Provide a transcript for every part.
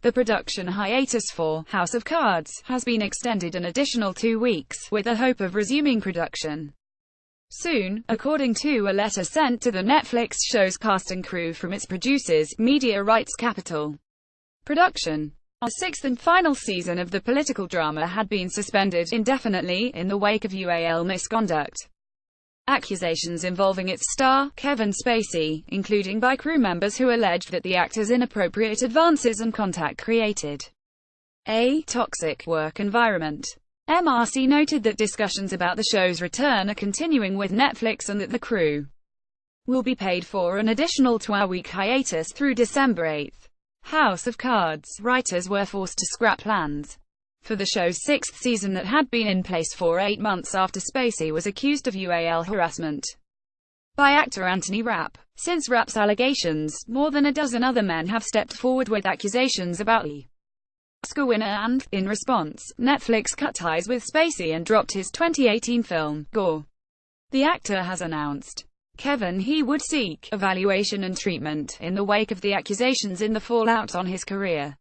The production hiatus for House of Cards has been extended an additional 2 weeks, with the hope of resuming production soon, according to a letter sent to the Netflix show's cast and crew from its producers, Media Rights Capital. Production on the sixth and final season of the political drama had been suspended indefinitely in the wake of UAL misconduct accusations involving its star, Kevin Spacey, including by crew members who alleged that the actor's inappropriate advances and contact created a toxic work environment. MRC noted that discussions about the show's return are continuing with Netflix and that the crew will be paid for an additional 12-week hiatus through December 8. House of Cards writers were forced to scrap plans for the show's sixth season that had been in place for 8 months after Spacey was accused of UAL harassment by actor Anthony Rapp. Since Rapp's allegations, more than a dozen other men have stepped forward with accusations about the Oscar winner and, in response, Netflix cut ties with Spacey and dropped his 2018 film, Gore. The actor has announced he would seek evaluation and treatment in the wake of the accusations in the fallout on his career.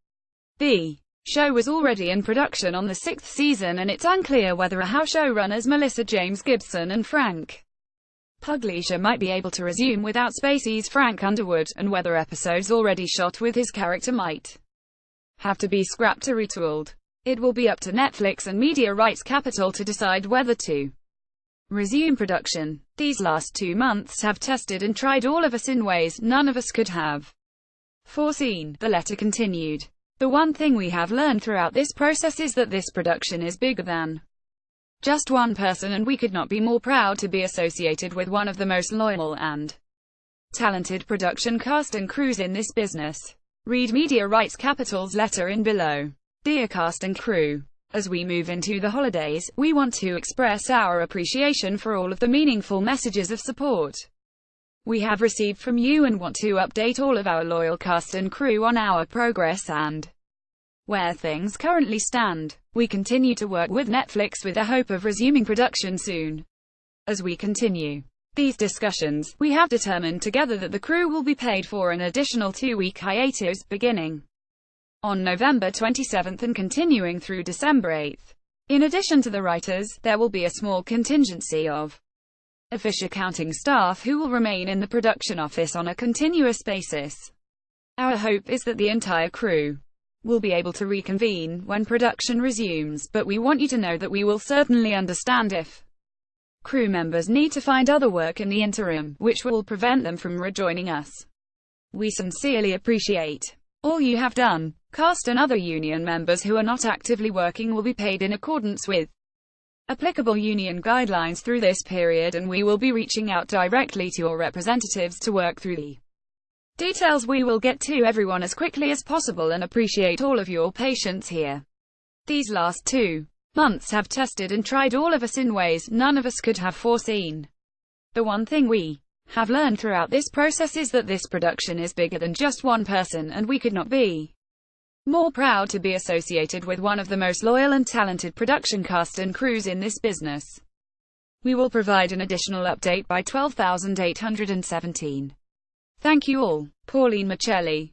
The show was already in production on the sixth season, and it's unclear whether or how showrunners Melissa James Gibson and Frank Pugliese might be able to resume without Spacey's Frank Underwood, and whether episodes already shot with his character might have to be scrapped or retooled. It will be up to Netflix and Media Rights Capital to decide whether to resume production. These last 2 months have tested and tried all of us in ways none of us could have foreseen, the letter continued. The one thing we have learned throughout this process is that this production is bigger than just one person, and we could not be more proud to be associated with one of the most loyal and talented production cast and crews in this business. Read Media Rights Capital's letter in below. Dear cast and crew, as we move into the holidays, we want to express our appreciation for all of the meaningful messages of support we have received from you, and want to update all of our loyal cast and crew on our progress and where things currently stand. We continue to work with Netflix with the hope of resuming production soon. As we continue these discussions, we have determined together that the crew will be paid for an additional 2-week hiatus, beginning on November 27 and continuing through December 8. In addition to the writers, there will be a small contingency of office accounting staff who will remain in the production office on a continuous basis. Our hope is that the entire crew will be able to reconvene when production resumes, but we want you to know that we will certainly understand if crew members need to find other work in the interim, which will prevent them from rejoining us. We sincerely appreciate all you have done. Cast and other union members who are not actively working will be paid in accordance with applicable union guidelines through this period, and we will be reaching out directly to your representatives to work through the details. We will get to everyone as quickly as possible and appreciate all of your patience here. These last 2 months have tested and tried all of us in ways none of us could have foreseen. The one thing we have learned throughout this process is that this production is bigger than just one person, and we could not be more proud to be associated with one of the most loyal and talented production cast and crews in this business. We will provide an additional update by 12,817. Thank you all. Pauline Michelli.